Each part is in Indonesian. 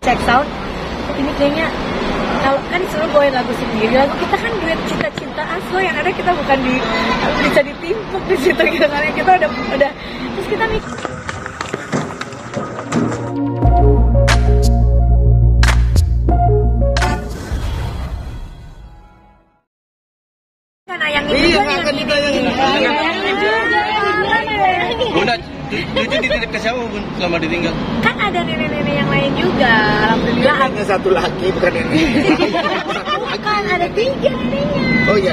cek sound ini kayaknya kalau kan disuruh bawain lagu sendiri, lagu kita kan duet cinta-cintaan, so yang ada kita bukan bisa ditimpuk di situ gitu kan, kita udah terus kita mikir kan ayangin juga nih. Bunda, itu dititip ke siapa Bun selama ditinggal? Kan ada nenek-nenek yang lain juga, alhamdulillah. Hanya satu lagi, bukan nenek. Bukan, ada 3 neneknya. Oh iya.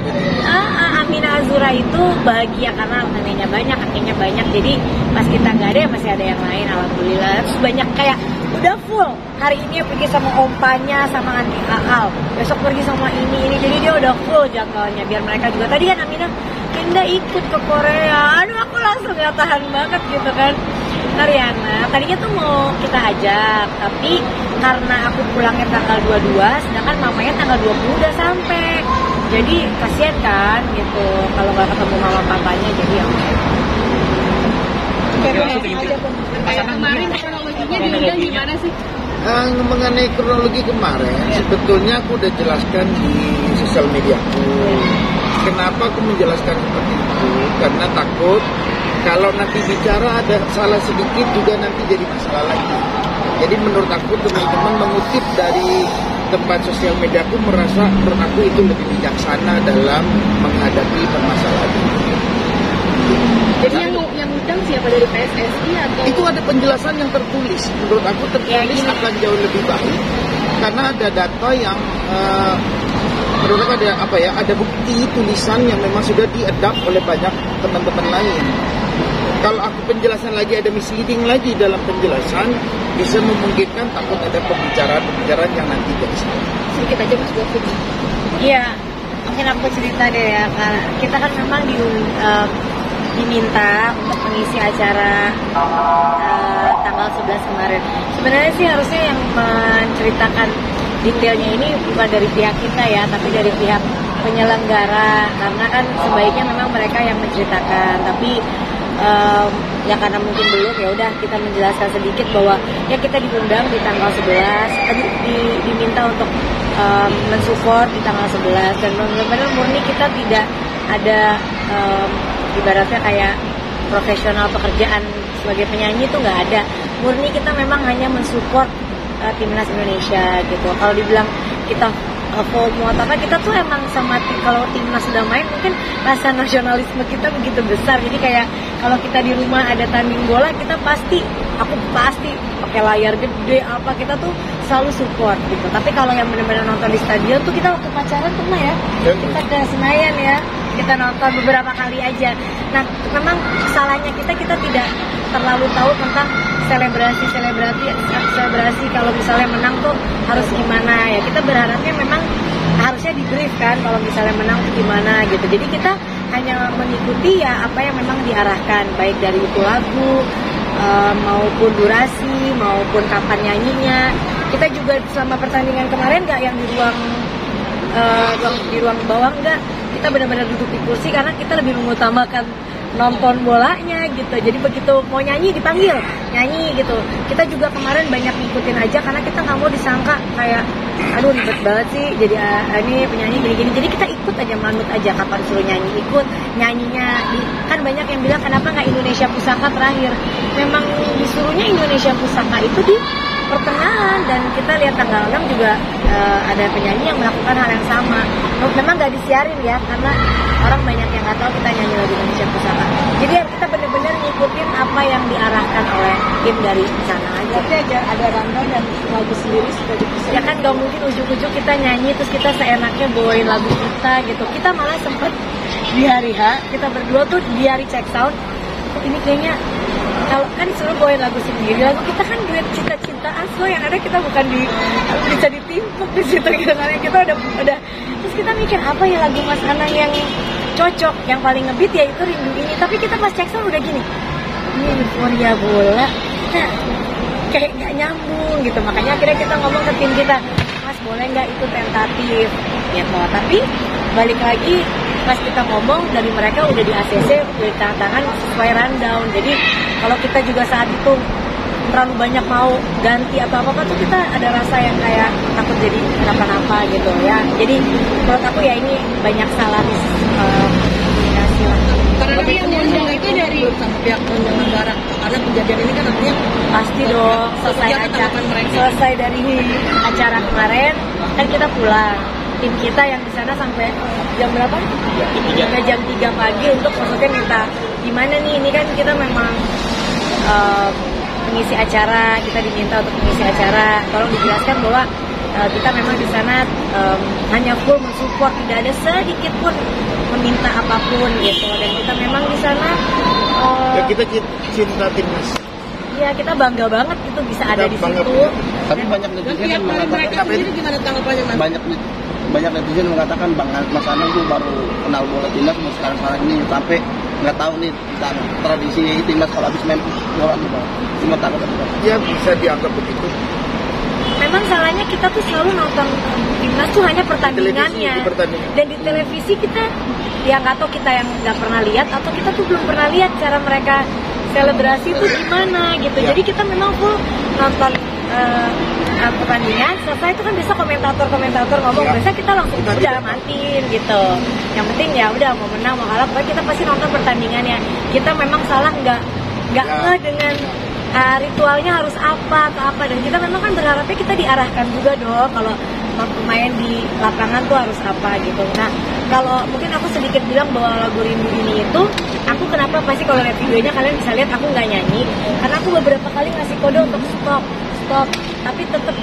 Amina Azura itu bahagia karena neneknya banyak, kakeknya banyak. Jadi pas kita nggak ada ya masih ada yang lain, alhamdulillah. Terus banyak kayak udah full. Hari ini pergi sama ompanya, sama anti Aal. Besok pergi sama ini. Jadi dia udah full jadwalnya. Biar mereka juga. Tadi kan Amina, Kenda ikut ke Korea. Aduh aku langsung gak tahan banget gitu kan. Riana, tadinya tuh mau kita ajak, tapi karena aku pulangnya tanggal 22, sedangkan mamanya tanggal 20 udah sampai. Jadi kasihan kan gitu kalau nggak ketemu mama papanya, jadi ya kemarin kronologinya diundang gimana sih? Mengenai kronologi kemarin, sebetulnya aku udah jelaskan di sosial mediaku. Kenapa aku menjelaskan seperti itu? Karena takut kalau nanti bicara ada salah sedikit juga nanti jadi masalah lagi. Jadi menurut aku teman-teman mengutip dari tempat sosial media aku merasa menurut aku itu lebih bijaksana dalam menghadapi permasalahan ini. Jadi yang undang siapa, dari PSSI atau? Itu ada penjelasan yang tertulis. Menurut aku tertulis akan jauh lebih baik karena ada data yang menurut aku ada bukti tulisan yang memang sudah diadapt oleh banyak teman-teman lain. Kalau aku penjelasan lagi ada misleading lagi dalam penjelasan, bisa memungkinkan takut ada pembicaraan yang nanti jadi salah. Sedikit aja Mas Govind. Iya, mungkin aku cerita deh ya. Kita kan memang diminta untuk mengisi acara tanggal 11 kemarin. Sebenarnya sih harusnya yang menceritakan detailnya ini bukan dari pihak kita ya, tapi dari pihak penyelenggara, karena kan sebaiknya memang mereka yang menceritakan. Tapi ya karena mungkin belum, ya udah kita menjelaskan sedikit bahwa ya kita diundang di tanggal 11, diminta untuk mensupport di tanggal 11, dan benar-benar murni kita tidak ada ibaratnya kayak profesional pekerjaan sebagai penyanyi itu nggak ada. Murni kita memang hanya mensupport timnas Indonesia gitu. Kalau dibilang kita FOMO atau apa, kita tuh emang sama kalau timnas sudah main mungkin rasa nasionalisme kita begitu besar. Jadi kayak kalau kita di rumah ada tanding bola, aku pasti pakai layar gede apa, kita tuh selalu support gitu. Tapi kalau yang benar-benar nonton di stadion tuh kita waktu pacaran pernah ya, kita ke Senayan ya, kita nonton beberapa kali aja. Nah memang salahnya kita tidak terlalu tahu tentang selebrasi kalau misalnya menang tuh harus gimana ya. Kita berharapnya memang harusnya di brief kan kalau misalnya menang tuh gimana gitu. Jadi kita hanya mengikuti ya apa yang memang diarahkan, baik dari itu lagu maupun durasi maupun kapan nyanyinya. Kita juga selama pertandingan kemarin nggak yang di ruang bawah, nggak, kita benar-benar duduk di kursi karena kita lebih mengutamakan nonton bolanya gitu. Jadi begitu mau nyanyi dipanggil nyanyi gitu. Kita juga kemarin banyak ngikutin aja karena kita nggak mau disangka kayak aduh ribet banget sih jadi ini penyanyi gini-gini. Jadi kita ikut aja, manut aja, kapan suruh nyanyi ikut nyanyinya. Kan banyak yang bilang kenapa nggak Indonesia Pusaka terakhir. Memang disuruhnya Indonesia Pusaka itu di pertengahan, dan kita lihat tanggal 6 juga ada penyanyi yang melakukan hal yang sama. Memang nggak disiarin ya karena orang banyak yang nggak tahu kita nyanyi lagu Indonesia Pusaka. Jadi kita benar-benar ngikutin apa yang diarahkan oleh tim dari sana aja. Tapi ada rundown dan lagu sendiri sudah dipisah. Ya kan nggak mungkin ujung-ujung kita nyanyi terus kita seenaknya bawain lagu kita gitu. Kita malah sempet di hari H kita berdua tuh di hari cek sound ini kayaknya kalau kan disuruh bawain lagu sendiri, lagu kita kan duet cinta-cintaan, so yang ada kita bukan bisa ditimpuk di situ gitu kan. Kita udah terus kita mikir apa ya lagu Mas Anang yang cocok, yang paling ngebeat ya itu Rindu Ini. Tapi kita pas cek sound udah gini, ini euforia bola, nah, kayak nggak nyambung gitu. Makanya akhirnya kita ngomong ke tim kita, Mas boleh nggak itu tentatif gitu. Tapi balik lagi pas kita ngomong dari mereka udah di ACC, udah tangan sesuai rundown. Jadi kalau kita juga saat itu terlalu banyak mau ganti atau apa tuh kita ada rasa yang kayak takut jadi kenapa-napa gitu ya. Jadi menurut aku ya ini banyak salah komunikasi lah. Karena yang ngundang itu dari sama pihak penyelenggara, karena kejadian ini kan artinya Pasti dong, selesai dari acara kemarin kan kita pulang. Tim kita yang di sana sampai jam berapa? Sampai jam 3 pagi untuk maksudnya minta gimana nih, ini kan kita memang mengisi acara, kita diminta untuk mengisi acara. Tolong dijelaskan bahwa kita memang di sana hanya full mensupport, tidak ada sedikit pun meminta apapun gitu. Dan kita memang di sana ya kita cinta timnas. ya kita bangga banget itu bisa ada di situ. Tapi banyak netizen yang mengatakan gimana tanggapannya, Mas? banyak netizen mengatakan Bang Mas Anang itu baru kenal bola timnas sekarang ini sampai nggak tahu nih tentang tradisi timnas kalau habis main bola nih Bang. Cuma takut apa? Ya bisa dianggap begitu. Memang salahnya kita tuh selalu nonton timnas tuh hanya pertandingannya. Dan di televisi kita ya nggak tahu, kita yang nggak pernah lihat atau kita tuh belum pernah lihat cara mereka selebrasi itu gimana gitu. Jadi kita memang full nonton pertandingan, selesai itu kan bisa komentator ngomong, biasa kita langsung udah matiin gitu. Yang penting ya udah mau menang mau kalah, pokoknya kita pasti nonton pertandingannya. Kita memang salah nggak ngeh dengan ritualnya harus apa atau apa, dan kita memang kan berharapnya kita diarahkan juga dong kalau main di lapangan tuh harus apa gitu. Nah kalau mungkin aku sedikit bilang bahwa lagu Rindu ini itu aku kenapa pasti kalau lihat videonya kalian bisa lihat aku nggak nyanyi karena aku beberapa kali ngasih kode untuk stop tapi tetap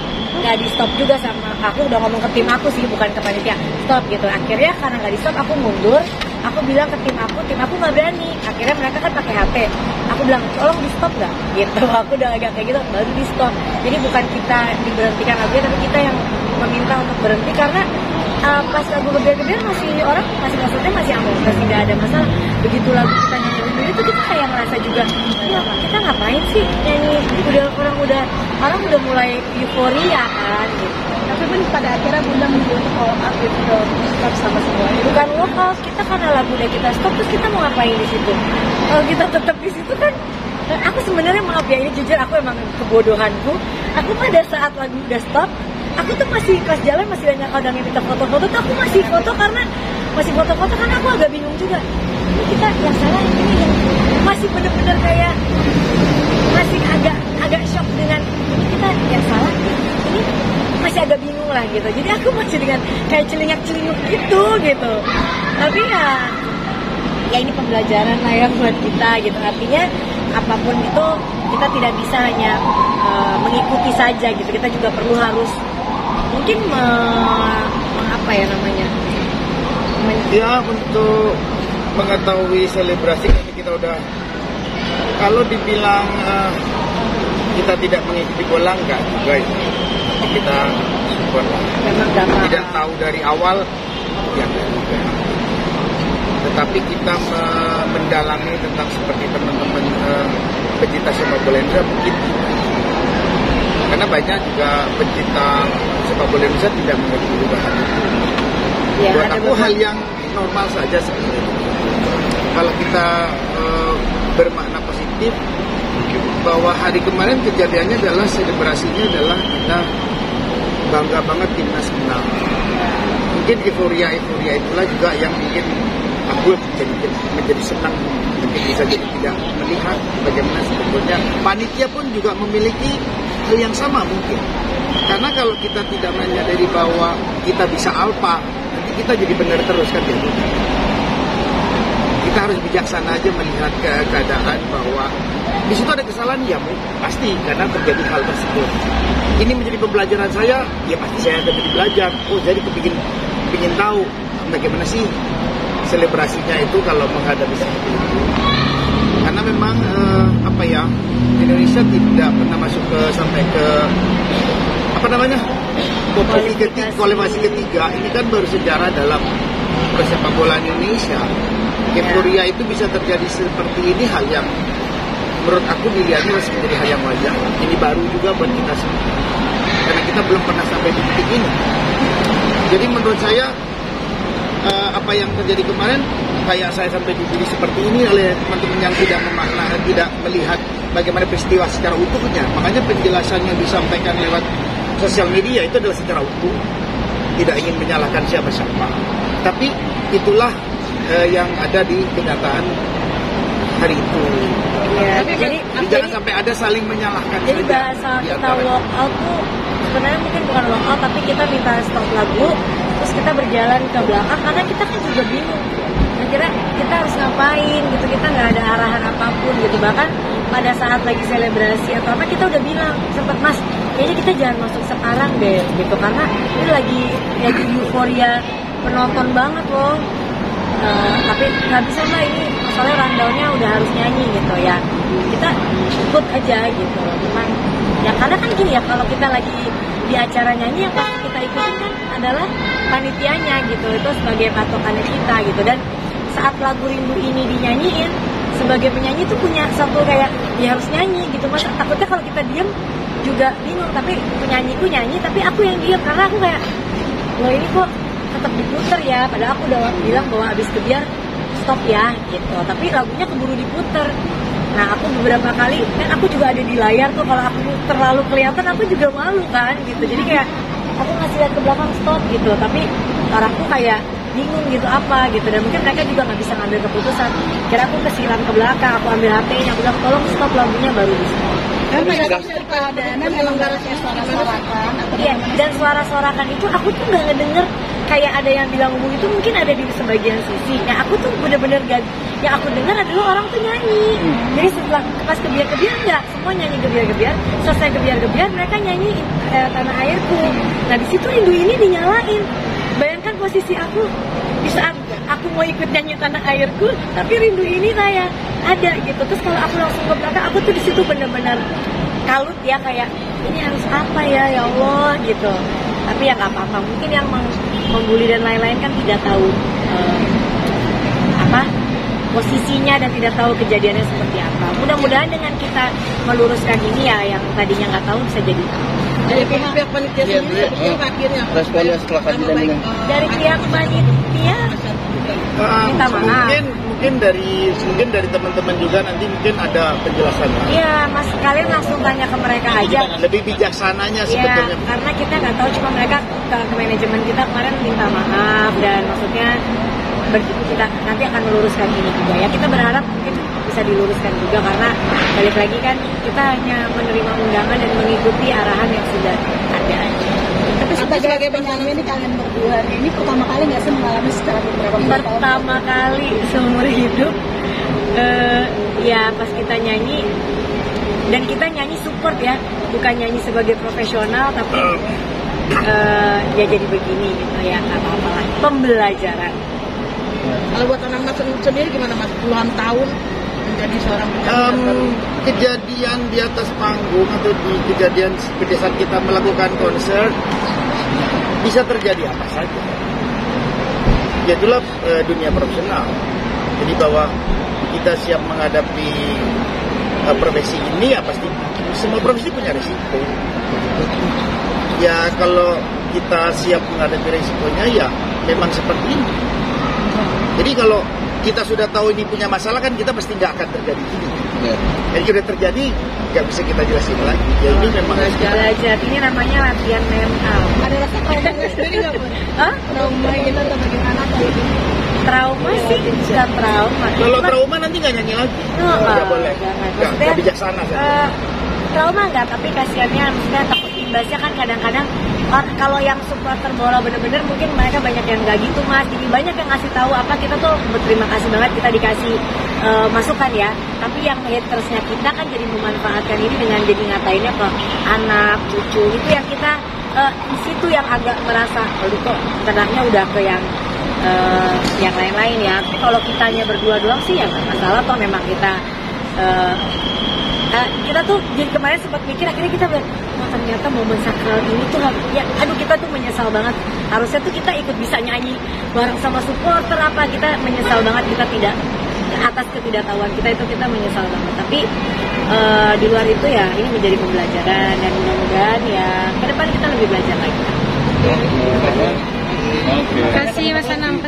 nggak di stop juga sama aku. Udah ngomong ke tim aku sih, bukan ke panitia, stop gitu. Akhirnya karena nggak di stop aku mundur, aku bilang ke tim aku nggak berani. Akhirnya mereka kan pakai HP, aku bilang tolong di stop nggak gitu. Aku udah agak kayak gitu baru di stop. Jadi bukan kita diberhentikan lagunya, tapi kita yang meminta untuk berhenti karena pas lagu geber-geber masih orang masih maksudnya masih aman, masih nggak ada masalah. Begitu lagu kita nyanyi itu kita kayak merasa juga ya kita ngapain sih nyanyi, orang udah mulai euforia kan gitu. Tapi pun pada akhirnya Bunda membuat all up gitu, stop sama semuanya. Bukan walk out, kita karena lagu udah kita stop terus kita mau ngapain di situ? Kalau kita tetap di situ kan, aku sebenarnya maaf ya ini jujur aku emang kebodohanku. Aku pada saat lagu udah stop, aku tuh masih pas jalan masih banyak orang yang minta foto-foto, tuh aku masih foto karena aku agak bingung juga. Ini kita yang salah ini yang masih bener-bener kayak masih agak shock dengan ini kita yang salah, ini masih agak bingung lah gitu. Jadi aku masih dengan kayak celingak-celinguk gitu. Tapi ya ini pembelajaran lah ya buat kita gitu. Artinya apapun itu kita tidak bisa hanya mengikuti saja gitu. Kita juga perlu harus mungkin apa ya namanya? Ya untuk mengetahui selebrasi kan kita udah, kalau dibilang kita tidak mengikuti bola enggak juga itu. Kita support lah. Tidak tahu dari awal ya enggak juga. Tetapi kita mendalami tentang seperti teman-teman pecinta sepak bola Indonesia mungkin. Karena banyak juga pecinta sepak bola Indonesia tidak mengerti juga hal itu. Ya, buat aku hal yang normal saja sebenarnya. Kalau kita bermakna positif bahwa hari kemarin kejadiannya adalah selebrasinya adalah kita bangga banget timnas menang. Mungkin euforia itulah juga yang bikin aku menjadi senang, mungkin bisa jadi tidak melihat bagaimana sebetulnya panitia pun juga memiliki hal yang sama mungkin. Karena kalau kita tidak menyadari bahwa kita bisa alpa, nanti kita jadi benar terus kan gitu. Kita harus bijaksana aja melihat keadaan bahwa di situ ada kesalahan ya pasti karena terjadi hal tersebut. Ini menjadi pembelajaran saya, ya pasti saya akan jadi belajar. Oh jadi kepingin tahu bagaimana sih selebrasinya itu kalau menghadapi seperti itu. Karena memang Indonesia tidak pernah masuk sampai ke kualifikasi ketiga. Ini kan baru sejarah dalam persepak bola Indonesia. Euforia itu bisa terjadi seperti ini, hal yang menurut aku dilihatnya masih menjadi hal yang wajar. Ini baru juga buat kita semua karena kita belum pernah sampai di titik ini. Jadi menurut saya apa yang terjadi kemarin kayak saya sampai dibeli seperti ini oleh teman-teman yang tidak memaknai, tidak melihat bagaimana peristiwa secara utuhnya. Makanya penjelasan yang disampaikan lewat sosial media itu adalah secara utuh, tidak ingin menyalahkan siapa-siapa. Tapi itulah yang ada di kenyataan hari itu. Ya, jadi jangan sampai ada saling menyalahkan. Jadi bahasa kita walk out tuh sebenarnya mungkin bukan walk out, tapi kita minta stop lagu, terus kita berjalan ke belakang karena kita kan juga bingung. Kira kita harus ngapain gitu, kita nggak ada arahan apapun gitu. Bahkan pada saat lagi selebrasi atau apa kita udah bilang sempet, Mas, kayaknya kita jangan masuk sekarang deh gitu, karena ini lagi euforia penonton banget loh. Tapi nggak bisa lah, ini soalnya rundownnya udah harus nyanyi gitu ya, kita ikut aja gitu. Memang ya karena kan gini ya, kalau kita lagi di acara nyanyi yang pasti kita ikutin kan adalah panitianya gitu, itu sebagai patokannya kita gitu. Dan saat lagu Rindu ini dinyanyiin, sebagai penyanyi tuh punya satu kayak ya harus nyanyi gitu. Masa takutnya kalau kita diem juga bingung, tapi penyanyiku nyanyi tapi aku yang diem karena aku kayak loh ini kok tetap diputer ya, padahal aku udah bilang bahwa abis kebiar stop ya gitu, tapi lagunya keburu diputer. Nah aku beberapa kali kan aku juga ada di layar tuh, kalau aku terlalu kelihatan aku juga malu kan gitu, jadi kayak aku ngasih lihat ke belakang stop gitu, tapi orangku kayak bingung gitu apa gitu, dan mungkin mereka juga nggak bisa ngambil keputusan. Kira aku kesiram ke belakang, aku ambil HP-nya, aku bilang tolong stop lagunya baru di stop. Dan pada saat keadaannya memang harusnya suara-suarakan. Iya, dan suara-suarakan itu aku tuh nggak ngedenger kayak ada yang bilang ngomong itu, mungkin ada di sebagian sisi. Nah aku tuh bener-bener gak, yang aku dengar adalah orang tuh nyanyi. Jadi setelah pas kebiar-kebiar enggak, semua nyanyi kebiar-kebiar. Selesai kebiar-kebiar mereka nyanyi Tanah Airku. Nah di situ Rindu ini dinyalain. Bayangkan posisi aku di saat aku mau ikut nyanyi Tanah Airku, tapi Rindu ini kayak ada gitu. Terus kalau aku langsung ke belakang, aku tuh di situ bener-bener kalut ya, kayak ini harus apa ya Allah gitu. Tapi ya nggak apa-apa, mungkin yang membuli dan lain-lain kan tidak tahu posisinya dan tidak tahu kejadiannya seperti apa. Mudah-mudahan dengan kita meluruskan ini ya, yang tadinya nggak tahu bisa jadi tahu. Dari pihak panitia sendiri akhirnya responnya setelah kajian ini dari pihak panitia minta maaf. Mungkin dari teman-teman juga nanti mungkin ada penjelasan. Iya, Mas, kalian langsung tanya ke mereka aja. Lebih bijaksananya sebetulnya. Ya, karena kita nggak tahu, cuma mereka ke manajemen kita kemarin minta maaf, dan maksudnya kita nanti akan meluruskan ini juga ya. Kita berharap mungkin bisa diluruskan juga, karena balik lagi kan kita hanya menerima undangan dan mengikuti arahan yang sudah ada. Tapi sebagai penyanyi ini kalian berdua ini pertama kali nggak sih mengalami secara beberapa pertama kali seumur hidup ya pas kita nyanyi, dan kita nyanyi support ya, bukan nyanyi sebagai profesional, tapi ya jadi begini gitu ya, nggak apa-apa lah, pembelajaran. Kalau buat anak Mas sendiri gimana Mas, puluhan tahun menjadi seorang penyanyi? Kejadian di atas panggung atau di kejadian seperti saat kita melakukan konser bisa terjadi apa saja. Itulah dunia profesional. Jadi bahwa kita siap menghadapi profesi ini ya pasti semua profesi punya risiko. Ya kalau kita siap menghadapi risikonya ya memang seperti ini. Jadi kalau kita sudah tahu ini punya masalah kan kita pasti nggak akan terjadi ini. Ya. Jadi sudah terjadi nggak bisa kita jelasin lagi. Ya ini memang belajar. Ini namanya latihan mental. Ada rasa trauma sendiri nggak Bu? Trauma gitu atau bagaimana gitu? Trauma sih bukan trauma. Kalau trauma nanti nggak nyanyi lagi. Nggak boleh. Nggak bijaksana. Trauma nggak, tapi kasihannya maksudnya takut imbasnya kan kadang-kadang. Kalau yang supporter bola bener-bener mungkin mereka banyak yang nggak gitu Mas, jadi banyak yang ngasih tahu apa, kita tuh berterima kasih banget kita dikasih masukan ya. Tapi yang hatersnya kita kan jadi memanfaatkan ini dengan jadi ngatainnya ke anak, cucu, itu yang kita di situ yang agak merasa aduh kok tenangnya udah ke yang lain-lain ya. Tapi kalau kitanya berdua doang sih ya nggak masalah, toh memang kita kita tuh jadi kemarin sempat mikir, akhirnya kita bilang ternyata momen sakral ini tuh ya aduh kita tuh menyesal banget, harusnya tuh kita ikut bisa nyanyi bareng sama supporter apa, kita menyesal banget kita tidak atas ketidaktahuan kita itu, kita menyesal banget. Tapi di luar itu ya ini menjadi pembelajaran, dan mudah-mudahan ya ke depan kita lebih belajar lagi. Terima kasih Mas Anam.